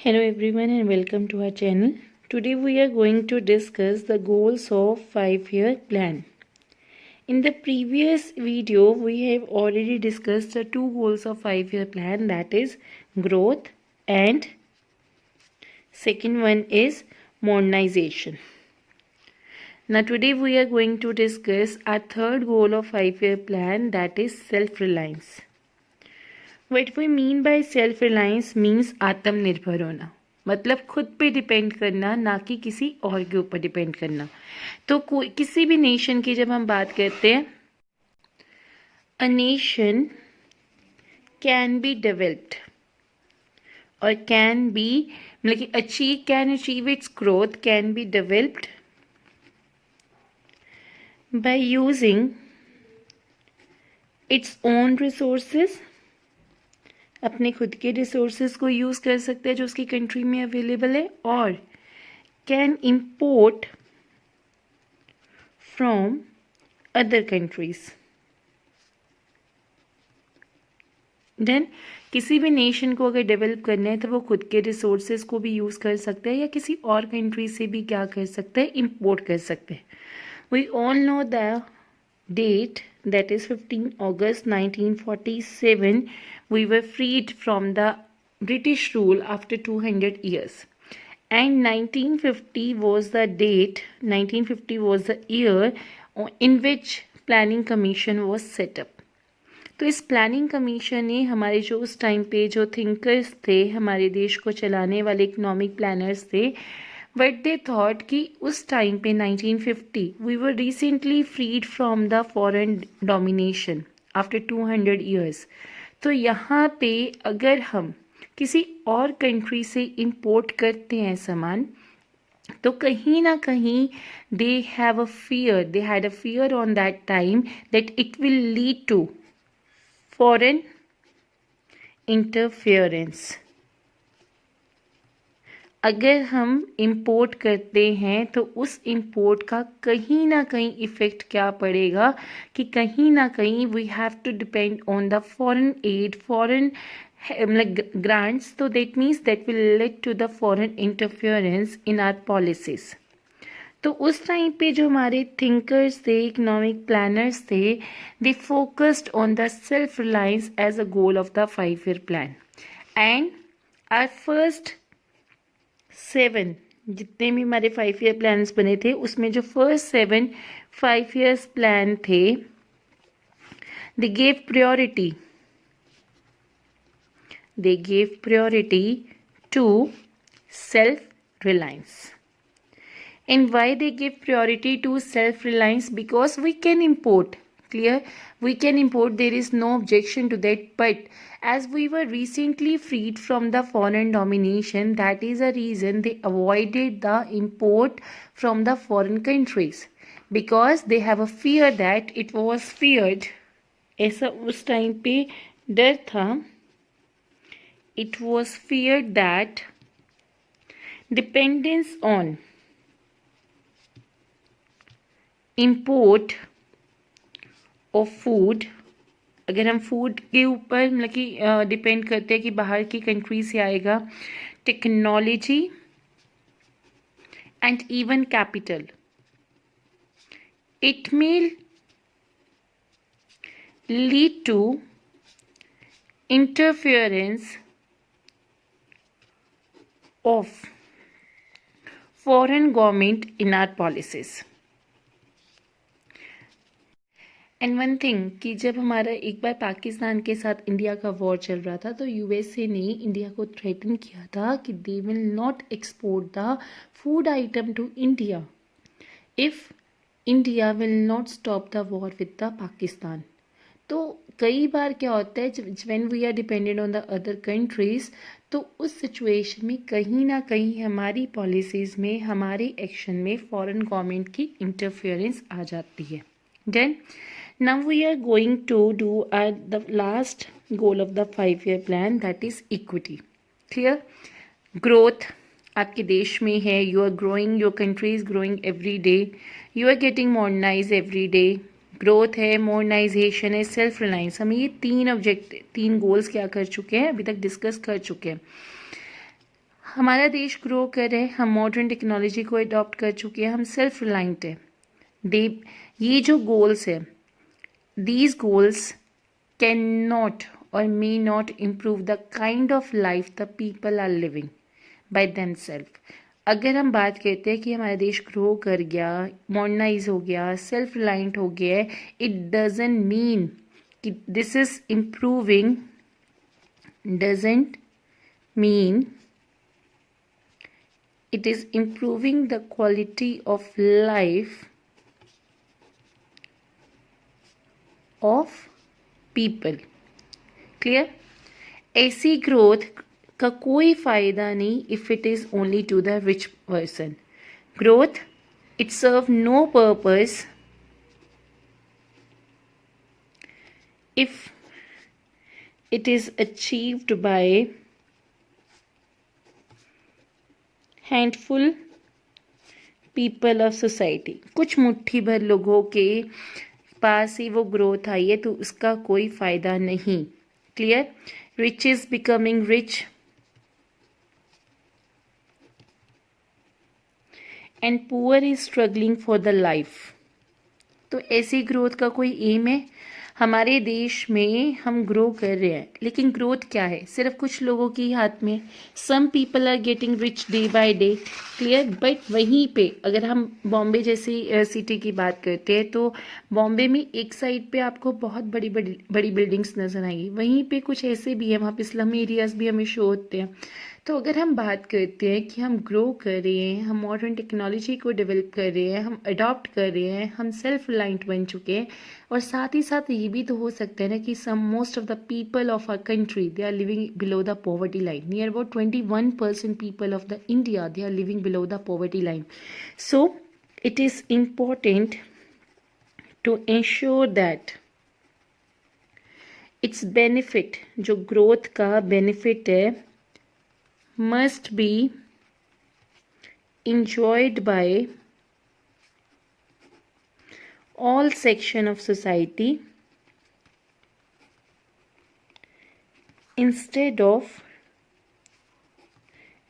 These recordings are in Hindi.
Hello everyone and welcome to our channel. Today we are going to discuss the goals of 5-year plan. In the previous video we have already discussed the two goals of 5-year plan, that is growth and second one is modernization. Now today we are going to discuss our third goal of 5-year plan, that is self-reliance. What we mean by self reliance means आत्मनिर्भर होना, मतलब खुद पे डिपेंड करना, ना कि किसी और के ऊपर डिपेंड करना. तो किसी भी नेशन की जब हम बात करते हैं, a nation can be developed और कैन बी मतलब कि can achieve it's growth, can be developed by using its own resources, अपने खुद के रिसोर्सेज को यूज़ कर सकते हैं जो उसकी कंट्री में अवेलेबल है, और can import from other countries. Then किसी भी नेशन को अगर डेवलप करना है तो वो खुद के रिसोर्सेज को भी यूज़ कर सकते हैं या किसी और कंट्री से भी क्या कर सकते हैं, इम्पोर्ट कर सकते हैं. We all know the date, that is 15 August 1947, we were freed from the British rule after 200 years, and 1950 was the date, 1950 was the year in which planning commission was set up. तो इस प्लानिंग कमीशन ने हमारे जो उस टाइम पे जो थिंकर्स थे, हमारे देश को चलाने वाले इकोनॉमिक प्लानर्स थे, बट दे थॉट कि उस टाइम पे 1950 we were recently freed from the foreign domination after 200 years. तो यहाँ पे अगर हम किसी और कंट्री से इंपोर्ट करते हैं सामान, तो कहीं ना कहीं they have a fear, they had a fear on that time that it will lead to foreign interference. अगर हम इंपोर्ट करते हैं तो उस इंपोर्ट का कहीं ना कहीं इफ़ेक्ट क्या पड़ेगा कि कहीं ना कहीं we have to depend on the foreign aid, foreign मतलब ग्रांट्स. तो that means that will lead to the foreign interference in our policies. तो उस टाइम पे जो हमारे थिंकर्स थे, इकोनॉमिक प्लानर्स थे, they focused on the self reliance as a goal of the 5-year plan. And our first 7 जितने भी हमारे 5-year प्लान्स बने थे, उसमें जो फर्स्ट 7 5 years प्लान थे, they gave priority to self reliance. And why they give priority to self-reliance? Because we can import. Clear? We can import. There is no objection to that. But as we were recently freed from the foreign domination, that is a reason they avoided the import from the foreign countries. Because they have a fear that it was feared. ऐसा उस टाइम पे डर था. It was feared that dependence on import of food, अगर हम फूड के ऊपर मतलब कि डिपेंड करते हैं कि बाहर की कंट्री से आएगा, technology and even capital, it may lead to interference of foreign government in our policies. And one thing कि जब हमारा एक बार पाकिस्तान के साथ इंडिया का वॉर चल रहा था, तो यूएसए ने इंडिया को थ्रेटन किया था कि they will not export the food item to India if India will not stop the war with the Pakistan. तो कई बार क्या होता है, when we are dependent on the other countries, तो उस सिचुएशन में कहीं ना कहीं हमारी पॉलिसीज़ में, हमारे एक्शन में फॉरेन गवर्नमेंट की इंटरफेरेंस आ जाती है. Then now we are going to do the last goal of the 5-year plan, that is equity. Clear? Growth आपके देश में है, you are growing, your country is growing every day, you are getting modernized every day. Growth है, मॉडर्नाइजेशन है, सेल्फ रिलायंस. हम ये 3 गोल्स क्या कर चुके हैं, अभी तक डिस्कस कर चुके हैं. हमारा देश ग्रो कर रहा है, हम मॉडर्न टेक्नोलॉजी को अडॉप्ट कर चुके हैं, हम सेल्फ रिलायंट है। दे ये जो गोल्स है, these goals cannot or may not improve the kind of life the people are living by themselves. अगर हम बात करते हैं कि हमारा देश ग्रो कर गया, मॉडर्नाइज हो गया, सेल्फ रिलायंट हो गया है, इट डजेंट मीन कि this is improving, doesn't mean it is improving the quality of life of people. Clear? ऐसी ग्रोथ का कोई फायदा नहीं if it is only to the rich person. Growth it serve no purpose if it is achieved by handful people of society. कुछ मुट्ठी भर लोगों के पास ही वो ग्रोथ आई है तो उसका कोई फायदा नहीं. Clear? Rich is becoming rich and poor is struggling for the life. तो ऐसी ग्रोथ का कोई एम है? हमारे देश में हम ग्रो कर रहे हैं, लेकिन ग्रोथ क्या है? सिर्फ कुछ लोगों के हाथ में. Some people are getting rich day by day. Clear? But वहीं पे अगर हम बॉम्बे जैसी सिटी की बात करते हैं तो बॉम्बे में एक साइड पे आपको बहुत बड़ी बड़ी बड़ी बिल्डिंग्स नजर आएंगी, वहीं पे कुछ ऐसे भी हैं, वहाँ पे स्लम एरियाज भी हमें शो होते हैं. तो अगर हम बात करते हैं कि हम ग्रो कर रहे हैं, हम मॉडर्न टेक्नोलॉजी को डेवलप कर रहे हैं, हम अडॉप्ट कर रहे हैं, हम सेल्फ रिलायंट बन चुके हैं, और साथ ही साथ ये भी तो हो सकता है ना कि some most of the people of our country they are living below the poverty line. Near about 21% people of the India they are living below the poverty line. So it is important to ensure that its benefit, जो ग्रोथ का बेनिफिट है, must be enjoyed by all section of society instead of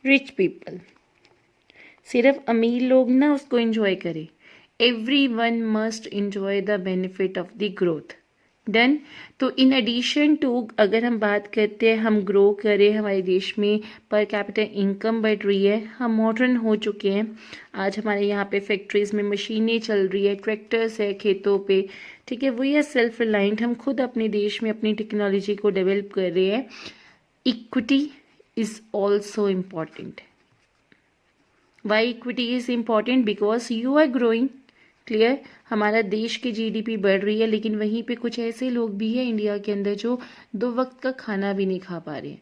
rich people. सिर्फ अमीर लोग ना उसको enjoy करें. Everyone must enjoy the benefit of the growth. Done. तो इन एडिशन टू अगर हम बात करते हैं, हम ग्रो करें, हमारे देश में पर कैपिटल इनकम बढ़ रही है, हम मॉडर्न हो चुके हैं. आज हमारे यहाँ पे फैक्ट्रीज में मशीनें चल रही है, ट्रैक्टर्स है खेतों पे. ठीक है, वी आर सेल्फ रिलायंट, हम खुद अपने देश में अपनी टेक्नोलॉजी को डेवलप कर रहे हैं. Equity is also important. Why equity is important? Because you are growing. Clear? हमारा देश की जीडीपी बढ़ रही है, लेकिन वहीं पे कुछ ऐसे लोग भी हैं इंडिया के अंदर जो 2 वक्त का खाना भी नहीं खा पा रहे हैं.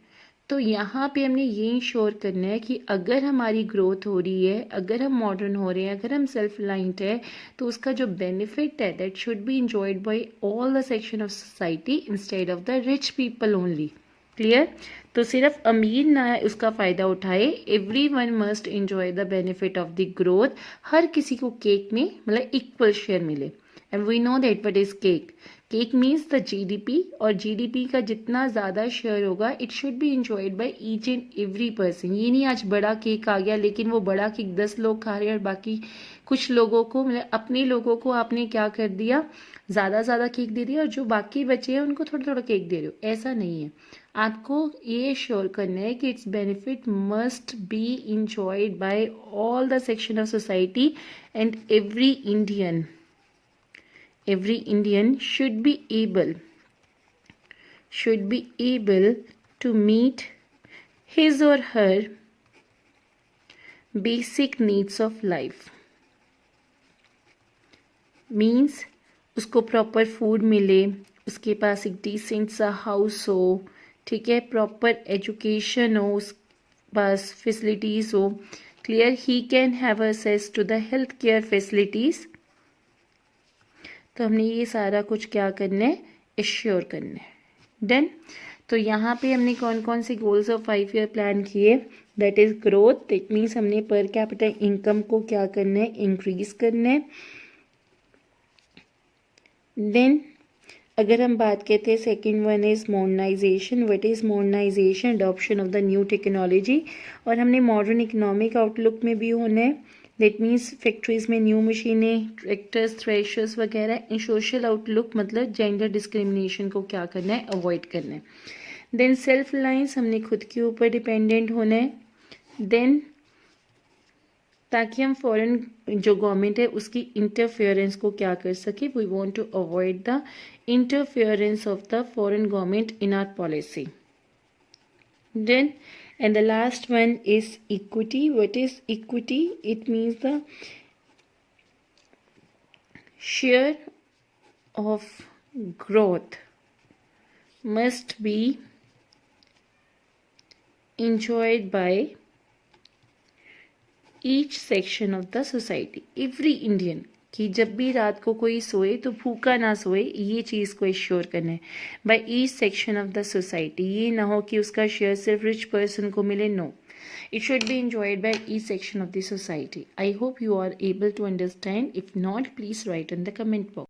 तो यहाँ पे हमने ये इंश्योर करना है कि अगर हमारी ग्रोथ हो रही है, अगर हम मॉडर्न हो रहे हैं, अगर हम सेल्फ रिलायंट है, तो उसका जो बेनिफिट है that should be enjoyed by all the section of society instead of the rich people only. Clear? तो सिर्फ अमीर ना उसका फ़ायदा उठाए. Everyone must enjoy the benefit of the growth. हर किसी को केक में मतलब इक्वल शेयर मिले. And we know that what is cake. Cake means the GDP, और जीडीपी का जितना ज़्यादा शेयर होगा it should be enjoyed by each and every person. ये नहीं आज बड़ा केक आ गया लेकिन वो बड़ा केक 10 लोग खा रहे हैं और बाकी कुछ लोगों को मतलब अपने लोगों को आपने क्या कर दिया, ज़्यादा केक दे दिया और जो बाकी बचे हैं उनको थोड़ा थोड़ा केक दे रहे हो. ऐसा नहीं है. आपको ये श्योर करना है कि it's benefit must be enjoyed by all the section of society and every Indian should be able to meet his or her basic needs of life. Means उसको प्रॉपर फूड मिले, उसके पास एक डिसेंट सा हाउस हो, ठीक है, प्रॉपर एजुकेशन हो, उस पास फैसिलिटीज़ हो. Clear? He can have access to the health care facilities. तो हमने ये सारा कुछ क्या करना है, एश्योर करना है. डन. तो यहाँ पे हमने कौन कौन से गोल्स ऑफ 5 ईयर प्लान किए? That is growth. That means हमने पर कैपिटल इनकम को क्या करना है, इंक्रीज करना है. देन अगर हम बात करते हैं second one is modernisation. What is modernisation? Adoption of the new technology. और हमने मॉडर्न इकोनॉमिक आउटलुक में भी होना है. दैट मीन्स फैक्ट्रीज में न्यू मशीनें, ट्रैक्टर्स, थ्रेशर्स वगैरह. इन सोशल आउटलुक मतलब जेंडर डिस्क्रिमिनेशन को क्या करना है, अवॉइड करना है. देन सेल्फ रिलायंस, हमने खुद के ऊपर डिपेंडेंट होना है. देन ताकि हम फॉरेन जो गवर्नमेंट है उसकी इंटरफेरेंस को क्या कर सके, we want to avoid the interference of the foreign government in our policy. Then, and the last one is equity. What is equity? It means the share of growth must be enjoyed by each section of the society. Every Indian कि जब भी रात को कोई सोए तो भूखा ना सोए, ये चीज़ को एश्योर करना है by each section of the society. ये ना हो कि उसका शेयर सिर्फ रिच पर्सन को मिले. No, it should be enjoyed by each section of the society. I hope you are able to understand. If not, please write in the comment box.